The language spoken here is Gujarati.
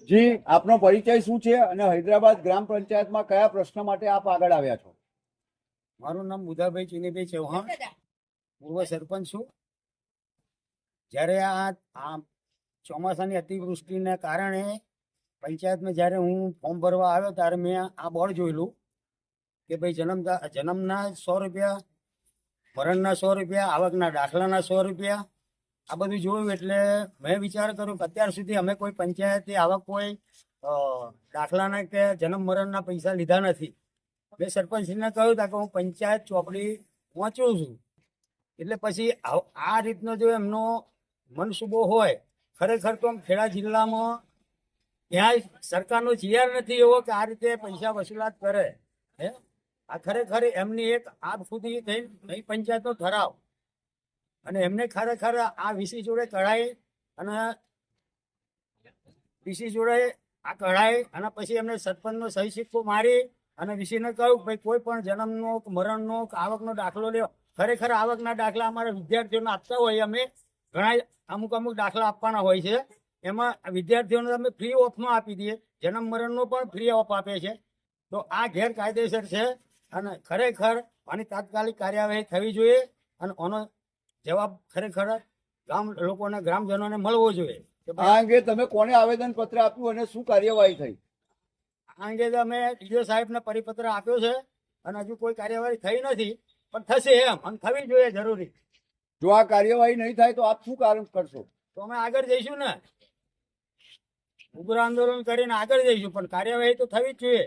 જી, આપનો પરિચય શું છે અને હૈદરાબાદ ગ્રામ પંચાયતમાં કયા પ્રશ્ન માટે આપ આગળ આવ્યા છો? મારું નામ બુધાભાઈ ચીનીભાઈ ચૌહાણ, પૂર્વ સરપંચ છું. જ્યારે આ ચોમાસાની અતિવૃષ્ટિને કારણે પંચાયતમાં જ્યારે હું ફોર્મ ભરવા આવ્યો ત્યારે મેં આ બોર્ડ જોયેલું કે ભાઈ જન્મના 100 રૂપિયા, મરણના 100 રૂપિયા, આવકના દાખલાના 100 રૂપિયા, આ બધું જોયું. એટલે મેં વિચાર કર્યો કે અત્યાર સુધી અમે કોઈ પંચાયતે આવા કોઈ દાખલાના કે જન્મ મરણના પૈસા લીધા નથી. મેં સરપંચને કહ્યું કે હું પંચાયત ચોપડી વાંચું છું. એટલે પછી આ રીતનો જો એમનો મનસૂબો હોય, ખરેખર તો ખેડા જિલ્લામાં ક્યાંય સરકારનો જીઆર નથી એવો કે આ રીતે પૈસા વસૂલાત કરે. હે, આ ખરેખર એમની એક આજ સુધી થઈ પંચાયતનો ઠરાવ, અને એમને ખરેખર આ વીસી જોડે કઢાઈ અને વીસી જોડે આ કઢાઈ અને પછી એમને સરપંચનો સહી સિક્કો મારી અને વીસીને કહ્યું કે ભાઈ કોઈ પણ જન્મનો, મરણનો, આવકનો દાખલો લેવો. ખરેખર આવકના દાખલા અમારા વિદ્યાર્થીઓને આપતા હોય, અમે ઘણા અમુક દાખલા આપવાના હોય છે. એમાં વિદ્યાર્થીઓને અમે ફ્રી ઓફમાં આપી દઈએ, જન્મ મરણનો પણ ફ્રી ઓફ આપે છે. તો આ ગેરકાયદેસર છે અને ખરેખર આની તાત્કાલિક કાર્યવાહી થવી જોઈએ અને આનો જવાબ ખરેખર લોકોને, ગ્રામજનોને મળવો જોઈએ. આ અંગે તમે કોને આવેદન પત્ર આપ્યું અને શું કાર્યવાહી થઈ? આ અંગે અમે ડીઓ સાહેબને પરિપત્ર આપ્યો છે અને હજુ કોઈ કાર્યવાહી થઈ નથી, પણ થશે એમ, અને થવી જોઈએ જરૂરી. જો આ કાર્યવાહી નહીં થાય તો આપ શું કારણ કરશો? તો અમે આગળ જઈશું ને, ઉગ્ર આંદોલન કરીને આગળ જઈશું, પણ કાર્યવાહી તો થવી જ જોઈએ.